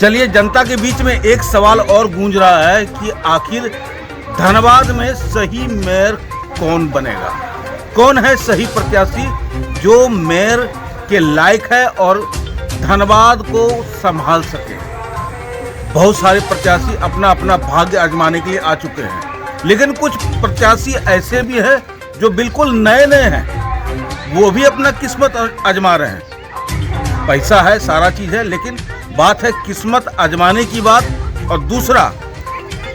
चलिए, जनता के बीच में एक सवाल और गूंज रहा है कि आखिर धनबाद में सही मेयर कौन बनेगा, कौन है सही प्रत्याशी जो मेयर के लायक है और धनबाद को संभाल सके। बहुत सारे प्रत्याशी अपना अपना भाग्य आजमाने के लिए आ चुके हैं, लेकिन कुछ प्रत्याशी ऐसे भी हैं जो बिल्कुल नए नए हैं, वो भी अपना किस्मत आजमा रहे हैं। पैसा है, सारा चीज़ है, लेकिन बात है किस्मत आजमाने की बात। और दूसरा,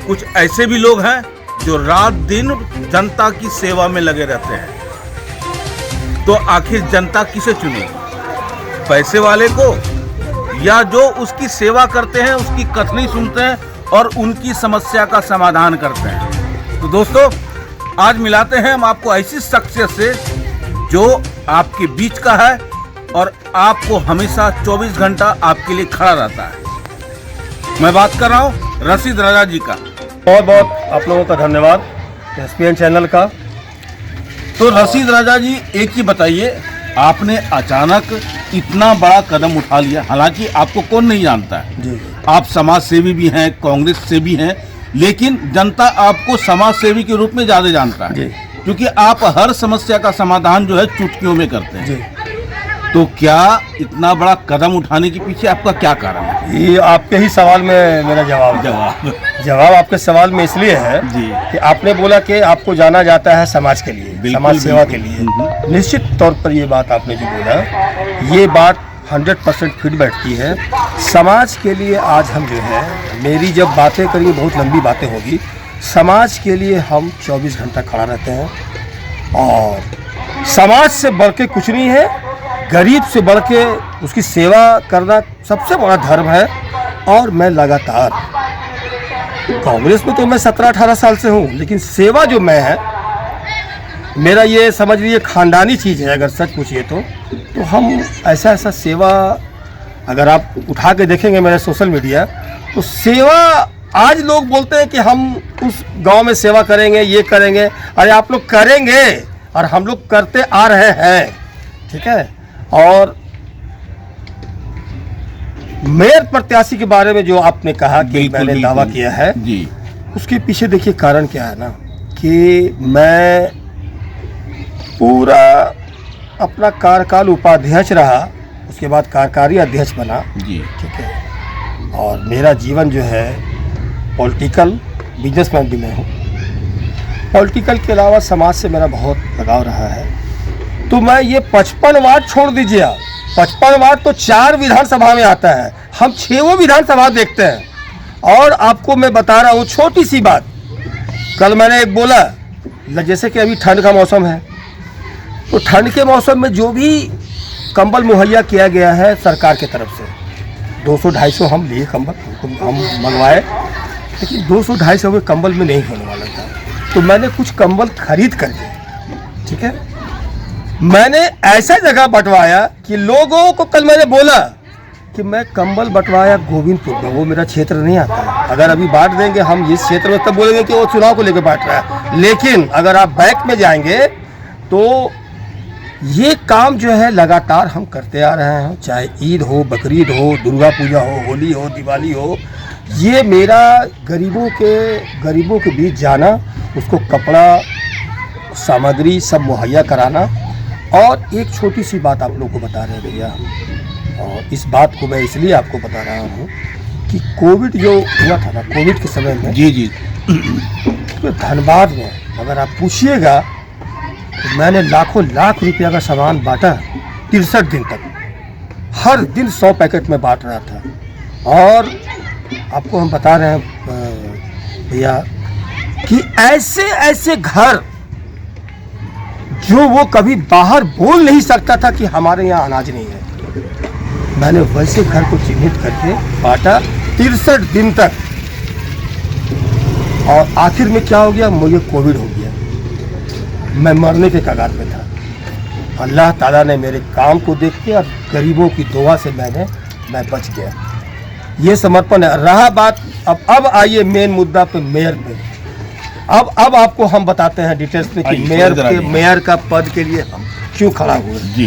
कुछ ऐसे भी लोग हैं जो रात दिन जनता की सेवा में लगे रहते हैं। तो आखिर जनता किसे चुनेगी, पैसे वाले को या जो उसकी सेवा करते हैं, उसकी कथनी सुनते हैं और उनकी समस्या का समाधान करते हैं। तो दोस्तों, आज मिलाते हैं हम आपको ऐसी शख्सियत से जो आपके बीच का है और आपको हमेशा 24 घंटा आपके लिए खड़ा रहता है। मैं बात कर रहा हूँ रशीद राजा जी का। बहुत बहुत आप लोगों का धन्यवाद एसपीएन चैनल का। तो रशीद राजा जी, एक ही बताइए, आपने अचानक इतना बड़ा कदम उठा लिया, हालांकि आपको कौन नहीं जानता है जी। आप समाज सेवी भी हैं, कांग्रेस से भी हैं, लेकिन जनता आपको समाज सेवी के रूप में ज़्यादा जानता है जी। क्योंकि आप हर समस्या का समाधान जो है चुटकियों में करते हैं जी। तो क्या इतना बड़ा कदम उठाने के पीछे आपका क्या कारण है? ये आपके ही सवाल में मेरा जवाब आपके सवाल में इसलिए है जी कि आपने बोला कि आपको जाना जाता है समाज के लिए, समाज सेवा के लिए। निश्चित तौर पर ये बात आपने जो बोला, ये बात 100% फिट बैठती है। समाज के लिए आज हम जो है, मेरी जब बातें करेंगे बहुत लंबी बातें होगी, समाज के लिए हम 24 घंटा खड़ा रहते हैं और समाज से बढ़ के कुछ नहीं है। गरीब से बढ़ के उसकी सेवा करना सबसे बड़ा धर्म है। और मैं लगातार कांग्रेस में तो मैं 17-18 साल से हूँ, लेकिन सेवा जो मैं है, मेरा ये समझ लीजिए खानदानी चीज़ है। अगर सच पूछिए तो हम ऐसा सेवा, अगर आप उठा के देखेंगे मेरे सोशल मीडिया, तो सेवा आज लोग बोलते हैं कि हम उस गांव में सेवा करेंगे, ये करेंगे। अरे आप लोग करेंगे और हम लोग करते आ रहे हैं, ठीक है। और मेयर प्रत्याशी के बारे में जो आपने कहा कि मैंने दावा किया है जी, उसके पीछे देखिए कारण क्या है ना, कि मैं पूरा अपना कार्यकाल उपाध्यक्ष रहा, उसके बाद कार्यकारी अध्यक्ष बना जी, ठीक है। और मेरा जीवन जो है पॉलिटिकल, बिजनेसमैन भी मैं हूँ। पॉलिटिकल के अलावा समाज से मेरा बहुत लगाव रहा है। तो मैं ये 55 वार्ड छोड़ दीजिए, 55 वार्ड तो 4 विधानसभा में आता है, हम 6 विधानसभा देखते हैं। और आपको मैं बता रहा हूँ छोटी सी बात, कल मैंने एक बोला, जैसे कि अभी ठंड का मौसम है, तो ठंड के मौसम में जो भी कंबल मुहैया किया गया है सरकार की तरफ से, 200-250 हम लिए कंबल, हम मंगवाए, लेकिन 200-250 के कंबल में नहीं होने वाला था। तो मैंने कुछ कंबल खरीद कर दिए, ठीक है। मैंने ऐसा जगह बंटवाया कि लोगों को, कल मैंने बोला कि मैं कंबल बंटवाया गोविंदपुर में, वो मेरा क्षेत्र नहीं आता है। अगर अभी बांट देंगे हम इस क्षेत्र में, तब बोलेंगे कि वो चुनाव को लेकर बांट रहा है। लेकिन अगर आप बैक में जाएंगे तो ये काम जो है लगातार हम करते आ रहे हैं, चाहे ईद हो, बकरीद हो, दुर्गा पूजा हो, होली हो, दिवाली हो। ये मेरा गरीबों के बीच जाना, उसको कपड़ा सामग्री सब मुहैया कराना। और एक छोटी सी बात आप लोगों को बता रहे हैं भैया, और इस बात को मैं इसलिए आपको बता रहा हूँ कि कोविड जो हुआ था ना, कोविड के समय में जी, तो धनबाद में अगर आप पूछिएगा तो मैंने लाखों लाख रुपया का सामान बांटा 63 दिन तक, हर दिन 100 पैकेट में बांट रहा था। और आपको हम बता रहे हैं भैया कि ऐसे घर जो वो कभी बाहर बोल नहीं सकता था कि हमारे यहाँ अनाज नहीं है, मैंने वैसे घर को चिन्हित करके बांटा 63 दिन तक। और आखिर में क्या हो गया, मुझे कोविड हो गया, मैं मरने के कगार पे था। अल्लाह ताला ने मेरे काम को देख के और गरीबों की दुआ से मैं बच गया। ये समर्पण है। रहा बात, अब आइए मेन मुद्दा पे, मेयर पे। अब आपको हम बताते हैं डिटेल्स में कि मेयर का पद के लिए हम क्यों खड़ा हुए। जी।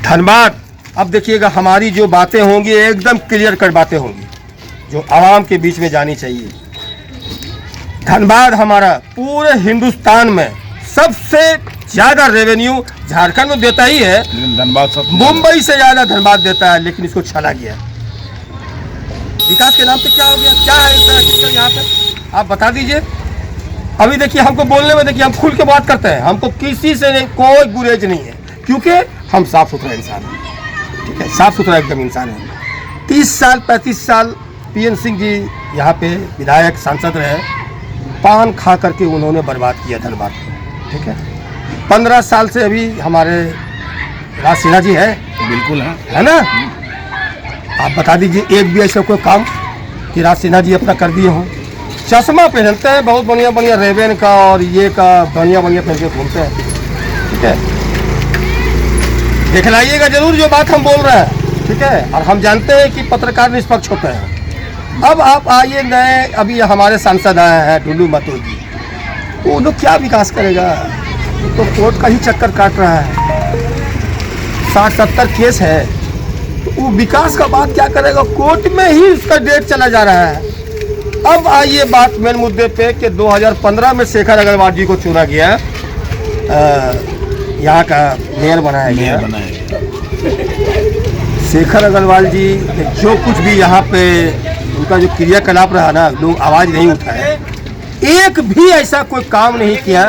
धनबाद अब देखिएगा हमारी जो बातें होंगी एकदम क्लियर कट बातें होंगी जो आवाम के बीच में जानी चाहिए। धनबाद हमारा पूरे हिंदुस्तान में सबसे ज़्यादा रेवेन्यू झारखंड में देता ही है, लेकिन धनबाद सब मुंबई से ज़्यादा धनबाद देता है, लेकिन इसको छला गया। विकास के नाम पे क्या हो गया, क्या है इस तरह यहाँ पे आप बता दीजिए। अभी देखिए हमको बोलने में देखिए हम खुल के बात करते हैं, हमको किसी से नहीं कोई गुरेज नहीं है, क्योंकि हम साफ सुथरा इंसान हैं, ठीक है, साफ सुथरा एकदम इंसान है। 30 साल 35 साल PN सिंह जी यहाँ पे विधायक सांसद रहे, पान खा करके उन्होंने बर्बाद किया धनबाद को, ठीक है। 15 साल से अभी हमारे राज सिन्हा जी है, बिल्कुल है ना। आप बता दीजिए एक भी ऐसा कोई काम कि राज सिन्हा जी अपना कर दिए हों। चश्मा पहनते हैं बहुत बढ़िया बढ़िया, रेवेन का और ये का बढ़िया बढ़िया पहन के घूमते हैं, ठीक है। दिखलाइएगा जरूर जो बात हम बोल रहे हैं, ठीक है। और हम जानते हैं कि पत्रकार निष्पक्ष होते हैं। अब आप आइए नए, अभी हमारे सांसद आए हैं डुल्लू महतो जी, वो लोग क्या विकास करेगा, तो कोर्ट का ही चक्कर काट रहा है, 60-70 केस है, तो वो विकास का बात क्या करेगा, कोर्ट में ही उसका डेट चला जा रहा है। अब आइए बात मेन मुद्दे पे कि 2015 में शेखर अग्रवाल जी को चुना गया, यहाँ का मेयर बनाया गया। शेखर अग्रवाल जी जो कुछ भी यहाँ पे उनका जो क्रियाकलाप रहा ना, लोग आवाज़ नहीं उठाए, एक भी ऐसा कोई काम नहीं किया।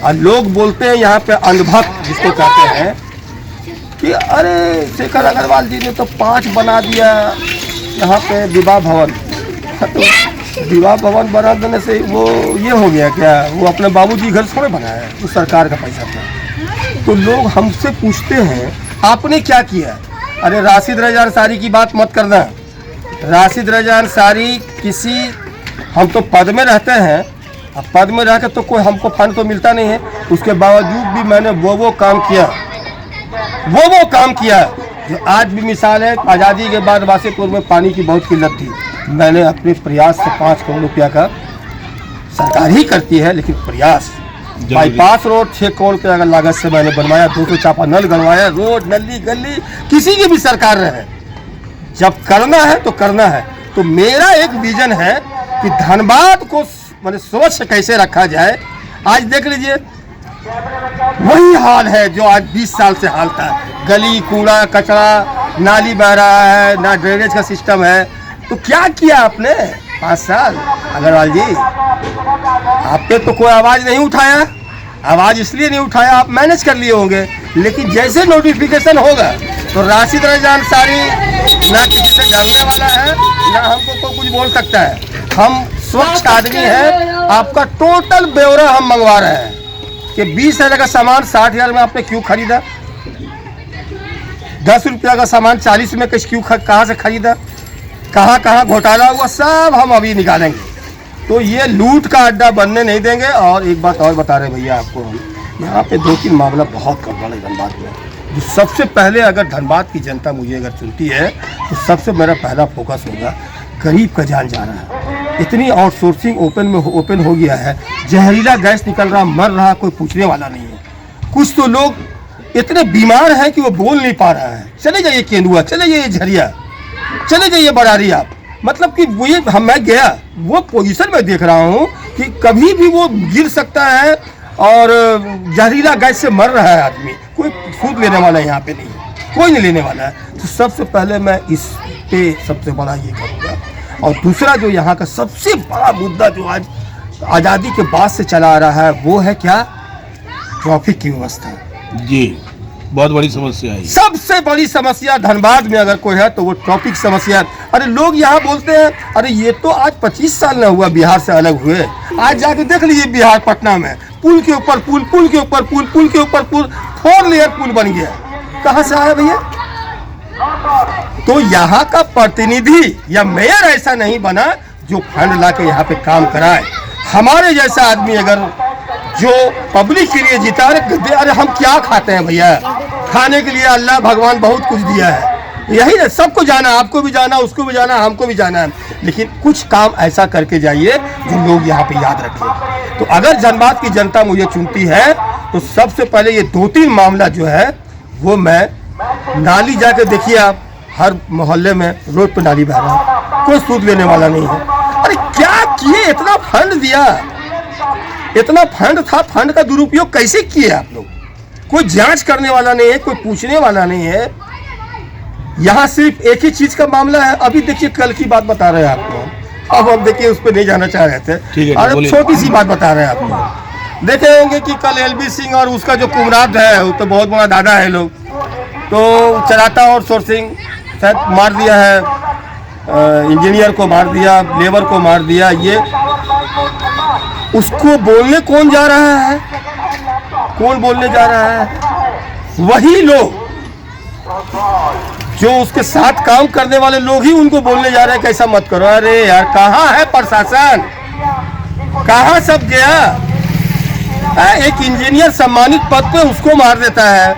और लोग बोलते हैं यहाँ पे अंधभक्त जिसको कहते हैं कि अरे शेखर अग्रवाल जी ने तो 5 बना दिया यहाँ पे विवाह भवन। तो विवाह भवन बना देने से वो ये हो गया क्या, वो अपने बाबूजी घर थोड़े बनाया है, वो सरकार का पैसा था। तो लोग हमसे पूछते हैं आपने क्या किया। अरे राशिद रजा अंसारी की बात मत करना, राशिद रजा अंसारी किसी, हम तो पद में रहते हैं, अब पद में रह के तो कोई हमको फंड तो मिलता नहीं है, उसके बावजूद भी मैंने वो काम किया, वो काम किया जो आज भी मिसाल है। आज़ादी के बाद वासीपुर में पानी की बहुत किल्लत थी, मैंने अपने प्रयास से 5 करोड़ रुपया का, सरकार ही करती है लेकिन प्रयास, बाईपास रोड 6 करोड़ के अगर लागत से मैंने बनवाया, 200 चापा नल गलवाया, रोड नली गली किसी की भी सरकार रहे, जब करना है तो करना है। तो मेरा एक विजन है कि धनबाद को मैंने स्वच्छ कैसे रखा जाए। आज देख लीजिए वही हाल है जो आज 20 साल से हाल था, गली कूड़ा कचरा, नाली बह रहा है, ना ड्रेनेज का सिस्टम है। तो क्या किया आपने 5 साल अग्रवाल जी, आपने तो कोई आवाज़ नहीं उठाया। आवाज़ इसलिए नहीं उठाया, आप मैनेज कर लिए होंगे, लेकिन जैसे नोटिफिकेशन होगा तो राशिद रजा अंसारी ना किसी से जलने वाला है, ना हमको कोई कुछ बोल सकता है। हम स्वच्छ आदमी हैं, आपका टोटल ब्यौरा हम मंगवा रहे हैं कि 20,000 का सामान 60,000 में आपने क्यों खरीदा, 10 रुपया का सामान 40 में क्यों कहाँ से खरीदा, कहाँ कहाँ घोटाला हुआ, सब हम अभी निकालेंगे। तो ये लूट का अड्डा बनने नहीं देंगे। और एक बात और बता रहे भैया आपको, हम यहाँ पे 2-3 मामला बहुत गड़बड़ है धनबाद में, जो सबसे पहले अगर धनबाद की जनता मुझे अगर चुनती है तो सबसे मेरा पहला फोकस होगा, गरीब का जान जा रहा है, इतनी आउटसोर्सिंग ओपन हो गया है, जहरीला गैस निकल रहा, मर रहा, कोई पूछने वाला नहीं है। कुछ तो लोग इतने बीमार हैं कि वो बोल नहीं पा रहा है। चले जाइए केंदुआ, चले जाइए झरिया, चले जाइए बरारी, आप मतलब कि वो ये मैं गया वो पोजीशन में देख रहा हूँ कि कभी भी वो गिर सकता है और जहरीला गैस से मर रहा है आदमी, कोई सूद लेने वाला यहाँ पे नहीं है, कोई नहीं लेने वाला है। तो सबसे पहले मैं इस पे सबसे बड़ा ये करूँगा। और दूसरा जो यहाँ का सबसे बड़ा मुद्दा जो आज आज़ादी के बाद से चला आ रहा है वो है क्या, ट्रैफिक की व्यवस्था जी, बहुत बड़ी समस्या है। सबसे बड़ी समस्या धनबाद में अगर कोई है तो वो ट्रैफिक समस्या। अरे लोग यहाँ बोलते हैं अरे ये तो आज 25 साल न हुआ बिहार से अलग हुए, आज जाके देख लीजिए बिहार पटना में पुल के ऊपर पुल, पुल के ऊपर पुल, पुल के ऊपर पुल, 4 लेयर पुल बन गया। कहाँ से आया भैया? तो यहाँ का प्रतिनिधि या मेयर ऐसा नहीं बना जो फंड ला के यहाँ पे काम कराए। हमारे जैसा आदमी अगर जो पब्लिक के लिए जीता, अरे हम क्या खाते हैं भैया, खाने के लिए अल्लाह भगवान बहुत कुछ दिया है, यही ना, सबको जाना, आपको भी जाना, उसको भी जाना, हमको भी जाना है, लेकिन कुछ काम ऐसा करके जाइए जो लोग यहाँ पे याद रखें। तो अगर धनबाद की जनता मुझे चुनती है तो सबसे पहले ये 2-3 मामला जो है वो मैं नाली जाके देखिए आप, हर मोहल्ले में रोड पे नाली बह रहा है, कोई सूद लेने वाला नहीं है। अरे क्या किए, इतना फंड दिया, इतना फंड था, फंड का दुरुपयोग कैसे किए आप लोग? कोई जांच करने वाला नहीं है, कोई पूछने वाला नहीं है। यहाँ सिर्फ एक ही चीज का मामला है। अभी देखिए कल की बात बता रहे हैं आपको, अब हम देखिए उस पर नहीं जाना चाह रहे थे। और छोटी सी बात बता रहे हैं आपको, देखे होंगे कि कल एलबी सिंह और उसका जो कुमराद है, वो तो बहुत बड़ा दादा है लोग, तो चलाता और सोर्सिंग शायद मार दिया है, इंजीनियर को मार दिया, लेबर को मार दिया। ये उसको बोलने कौन जा रहा है? कौन बोलने जा रहा है? वही लोग जो उसके साथ काम करने वाले लोग ही उनको बोलने जा रहे हैं कैसा मत करो। अरे यार, कहाँ है प्रशासन? कहाँ सब गया? एक इंजीनियर सम्मानित पद पे उसको मार देता है,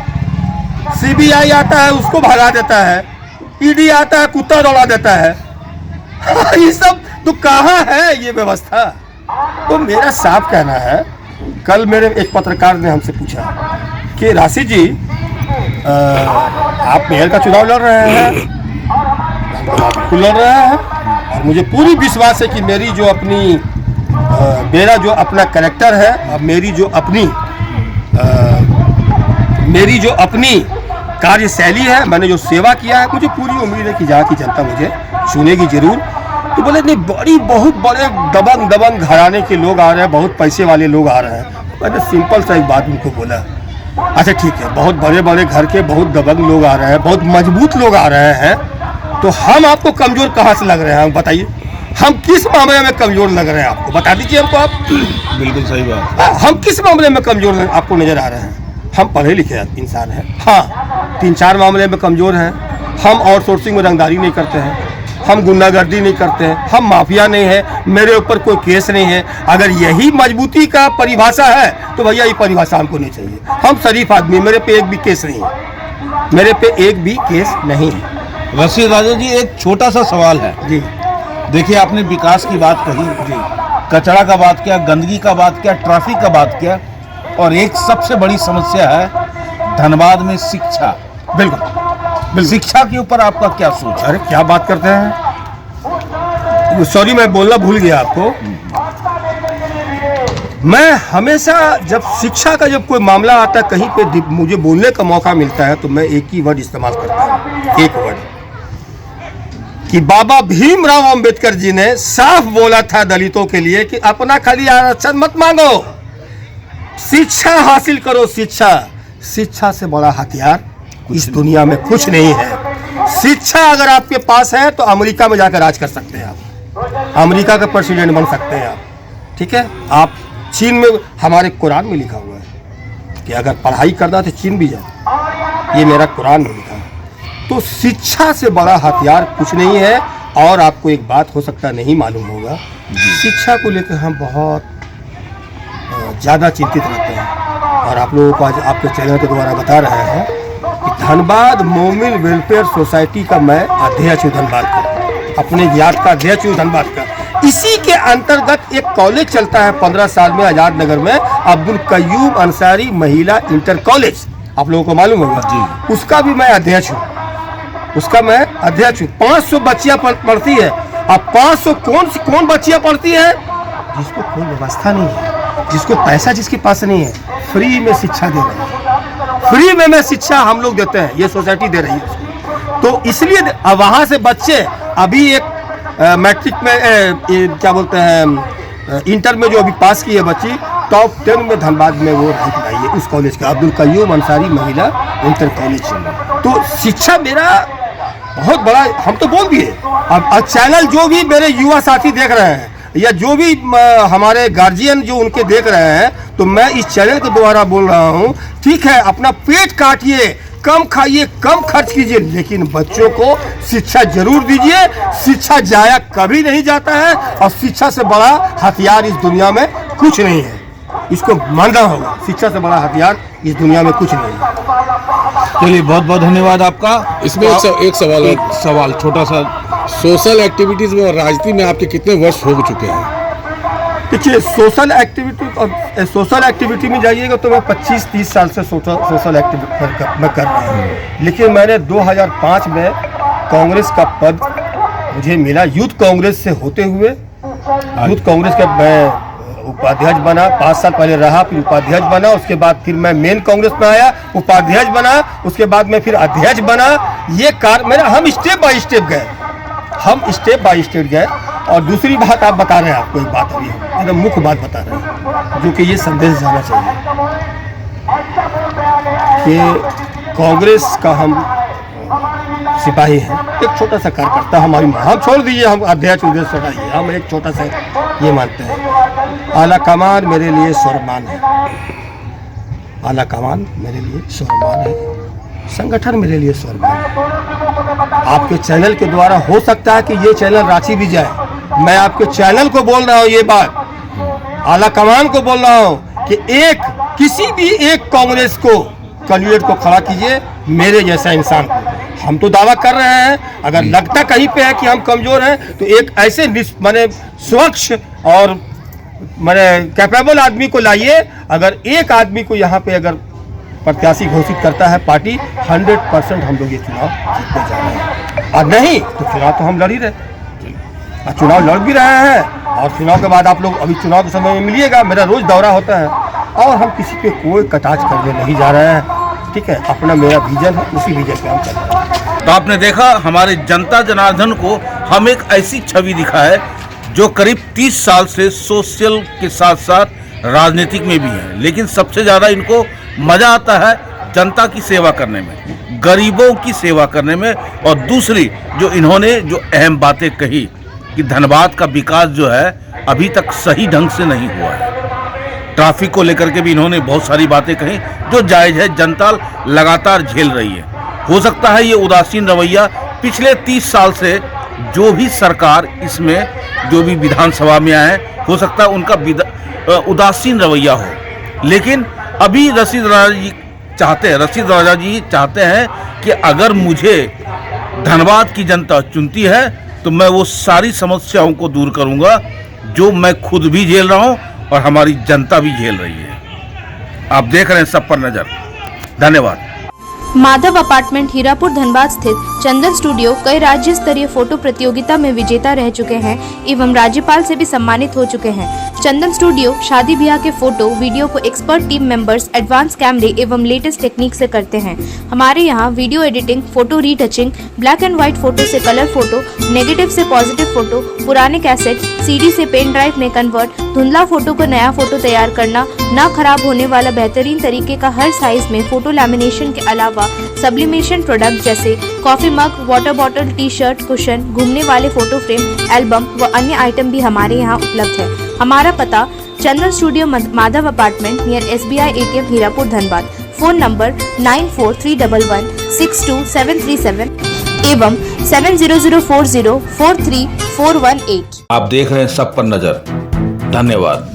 सीबीआई आता है उसको भगा देता है, ईडी आता है कुत्ता दौड़ा देता है। ये सब तो कहाँ है ये व्यवस्था? तो मेरा साफ कहना है, कल मेरे एक पत्रकार ने हमसे पूछा कि राशि जी आप मेयर का चुनाव लड़ रहे हैं, बिल्कुल लड़ रहे हैं, और मुझे पूरी विश्वास है कि मेरी जो अपनी मेरा जो अपना कैरेक्टर है और मेरी जो अपनी कार्यशैली है, मैंने जो सेवा किया है, मुझे पूरी उम्मीद है कि जहाँ की जनता मुझे चुनेगी जरूर। तो बोले नहीं, बहुत बड़े दबंग घराने के लोग आ रहे हैं, बहुत पैसे वाले लोग आ रहे हैं। मैंने सिंपल सा एक बात उनको बोला, अच्छा ठीक है, बहुत बड़े घर के बहुत दबंग लोग आ रहे हैं, बहुत मजबूत लोग आ रहे हैं, तो हम आपको कमजोर कहाँ से लग रहे हैं? बताइए, हम किस मामले में कमजोर लग रहे हैं? आपको बता दीजिए हमको आप। बिल्कुल सही बात। हम किस मामले में कमजोर आपको नजर आ रहे हैं? हम पढ़े लिखे इंसान हैं, हाँ 3-4 मामले में कमजोर हैं। हम आउटसोर्सिंग में रंगदारी नहीं करते हैं, हम गुंडागर्दी नहीं करते हैं, हम माफिया नहीं है, मेरे ऊपर कोई केस नहीं है। अगर यही मजबूती का परिभाषा है तो भैया ये परिभाषा हमको नहीं चाहिए। हम शरीफ आदमी, मेरे पे एक भी केस नहीं है, मेरे पे एक भी केस नहीं है। रशीद राजा जी, एक छोटा सा सवाल है जी। देखिए, आपने विकास की बात कही जी, कचरा का बात किया, गंदगी का बात किया, ट्रैफिक का बात किया, और एक सबसे बड़ी समस्या है धनबाद में शिक्षा। बिल्कुल, शिक्षा के ऊपर आपका क्या सोच? अरे क्या बात करते हैं, सॉरी मैं बोलना भूल गया आपको। मैं हमेशा जब शिक्षा का जब कोई मामला आता है, कहीं पे मुझे बोलने का मौका मिलता है, तो मैं एक ही वर्ड इस्तेमाल करता हूँ, एक वर्ड, कि बाबा भीमराव अंबेडकर जी ने साफ बोला था दलितों के लिए कि अपना खाली आरक्षण मत मांगो, शिक्षा हासिल करो। शिक्षा से बड़ा हथियार इस दुनिया में कुछ नहीं है। शिक्षा अगर आपके पास है तो अमेरिका में जाकर राज कर सकते हैं आप, अमेरिका का प्रेसिडेंट बन सकते हैं आप, ठीक है। आप चीन में, हमारे कुरान में लिखा हुआ है कि अगर पढ़ाई करना तो चीन भी जाए, ये मेरा कुरान में लिखा है। तो शिक्षा से बड़ा हथियार कुछ नहीं है। और आपको एक बात हो सकता नहीं मालूम होगा, शिक्षा को लेकर हम बहुत ज़्यादा चिंतित रहते हैं, और आप लोगों को आज आपके चैनल के द्वारा बता रहे हैं कि धनबाद मोमिन वेलफेयर सोसाइटी का मैं अध्यक्ष हूँ, धनबाद का, अपने ज्ञात का अध्यक्ष हूँ धनबाद का। इसी के अंतर्गत एक कॉलेज चलता है 15 साल में आज़ाद नगर में, अब्दुल कयूम अंसारी महिला इंटर कॉलेज, आप लोगों को मालूम होगा जी, उसका भी मैं अध्यक्ष हूँ, उसका मैं अध्यक्ष हूँ। 500 बच्चियाँ पढ़ती है। अब 500 कौन बच्चियाँ पढ़ती है? जिसको कोई व्यवस्था नहीं है, जिसको पैसा जिसके पास नहीं है, फ्री में शिक्षा दे रहे हैं, फ्री में शिक्षा हम लोग देते हैं, ये सोसाइटी दे रही है। तो इसलिए वहाँ से बच्चे अभी एक मैट्रिक में क्या बोलते हैं, इंटर में जो अभी पास की है बच्ची, टॉप 10 में धनबाद में वो रैंक लाई है उस कॉलेज का, अब्दुल कयूम अंसारी महिला इंटर कॉलेज। तो शिक्षा मेरा बहुत बड़ा, हम तो बोल दिए। अब चैनल जो भी मेरे युवा साथी देख रहे हैं या जो भी हमारे गार्जियन जो उनके देख रहे हैं, तो मैं इस चैनल के द्वारा बोल रहा हूँ, ठीक है अपना पेट काटिए, कम खाइए, कम खर्च कीजिए, लेकिन बच्चों को शिक्षा जरूर दीजिए। शिक्षा जाया कभी नहीं जाता है, और शिक्षा से बड़ा हथियार इस दुनिया में कुछ नहीं है, इसको मानना होगा। शिक्षा से बड़ा हथियार इस दुनिया में कुछ नहीं है। चलिए, बहुत बहुत धन्यवाद आपका। इसमें एक सवाल है, सवाल छोटा सा, सोशल एक्टिविटीज़ में और राजनीति में आपके कितने वर्ष हो चुके हैं? देखिए सोशल एक्टिविटी में जाइएगा तो मैं 25-30 साल से सोशल एक्टिविटी मैं कर रहा हूँ, लेकिन मैंने 2005 में कांग्रेस का पद मुझे मिला। यूथ कांग्रेस से होते हुए यूथ कांग्रेस का मैं उपाध्यक्ष बना, 5 साल पहले रहा, फिर उपाध्यक्ष बना, उसके बाद फिर मैं मेन कांग्रेस में आया, उपाध्यक्ष बना, उसके बाद मैं फिर अध्यक्ष बना। ये मेरा हम स्टेप बाय स्टेप गए। और दूसरी बात आप बता रहे हैं, आपको एक बात अभी एकदम मुख्य बात बता रहे हैं, जो कि ये संदेश जाना चाहिए कि कांग्रेस का हम सिपाही हैं, एक छोटा सा कार्यकर्ता हमारी, हम छोड़ दीजिए, हम अध्यक्ष उद्देश्य हटाइए, हम एक छोटा सा ये मानते हैं। आला कमान मेरे लिए स्वाभिमान है, आला कमान मेरे लिए स्वाभिमान है, संगठन मेरे लिए स्वाभिमान है। आपके चैनल के द्वारा हो सकता है कि ये चैनल रांची भी जाए, मैं आपके चैनल को बोल रहा हूँ, ये बात आला कमान को बोल रहा हूँ कि किसी भी एक कांग्रेस को कैंडिडेट को खड़ा कीजिए, मेरे जैसा इंसान को। हम तो दावा कर रहे हैं, अगर लगता कहीं पे है कि हम कमजोर हैं तो एक ऐसे माने स्वच्छ और माने कैपेबल आदमी को लाइए। अगर एक आदमी को यहाँ पे अगर प्रत्याशी घोषित करता है पार्टी, 100% हम लोग ये चुनाव जीतने जा रहे हैं। और नहीं तो चुनाव तो हम लड़ ही रहे, और चुनाव लड़ भी रहे हैं, और चुनाव के बाद आप लोग अभी चुनाव के समय में मिलिएगा, मेरा रोज दौरा होता है, और हम किसी पे कोई कटाच करने नहीं जा रहे हैं, ठीक है। अपना मेरा विजन है, उसी विजन पे हम चल रहे हैं। तो आपने देखा, हमारे जनता जनार्दन को हम एक ऐसी छवि दिखा है जो करीब 30 साल से सोशल के साथ साथ राजनीतिक में भी है, लेकिन सबसे ज़्यादा इनको मज़ा आता है जनता की सेवा करने में, गरीबों की सेवा करने में। और दूसरी जो इन्होंने जो अहम बातें कही कि धनबाद का विकास जो है अभी तक सही ढंग से नहीं हुआ है, ट्रैफिक को लेकर के भी इन्होंने बहुत सारी बातें कही जो जायज़ है, जनता लगातार झेल रही है। हो सकता है ये उदासीन रवैया पिछले 30 साल से जो भी सरकार इसमें जो भी विधानसभा में आए, हो सकता है उनका उदासीन रवैया हो, लेकिन अभी रशीद राजा जी चाहते हैं कि अगर मुझे धनबाद की जनता चुनती है तो मैं वो सारी समस्याओं को दूर करूंगा जो मैं खुद भी झेल रहा हूं और हमारी जनता भी झेल रही है। आप देख रहे हैं सब पर नजर। धन्यवाद। माधव अपार्टमेंट हीरापुर धनबाद स्थित चंदन स्टूडियो कई राज्य स्तरीय फोटो प्रतियोगिता में विजेता रह चुके हैं एवं राज्यपाल से भी सम्मानित हो चुके हैं। चंदन स्टूडियो शादी ब्याह के फोटो वीडियो को एक्सपर्ट टीम मेंबर्स एडवांस कैमरे एवं लेटेस्ट टेक्निक से करते हैं। हमारे यहाँ video editing, photo retouching, black and white photo से कलर फोटो, नेगेटिव से पॉजिटिव फोटो, पुराने कैसेट सीडी से पेन ड्राइव में कन्वर्ट, धुंधला फोटो को नया फोटो तैयार करना, ना खराब होने वाला बेहतरीन तरीके का हर साइज में फोटो लैमिनेशन के अलावा सब्लिमेशन प्रोडक्ट जैसे coffee mug, water bottle, T shirt, cushion, घूमने वाले फोटो फ्रेम, एल्बम व अन्य आइटम भी हमारे यहाँ उपलब्ध है। हमारा पता Chandan studio Madhav apartment near SBI ATM Hirapur Dhanbad. Phone number 9431162737 एवं 7004043418। आप देख रहे हैं सब पर नजर। धन्यवाद।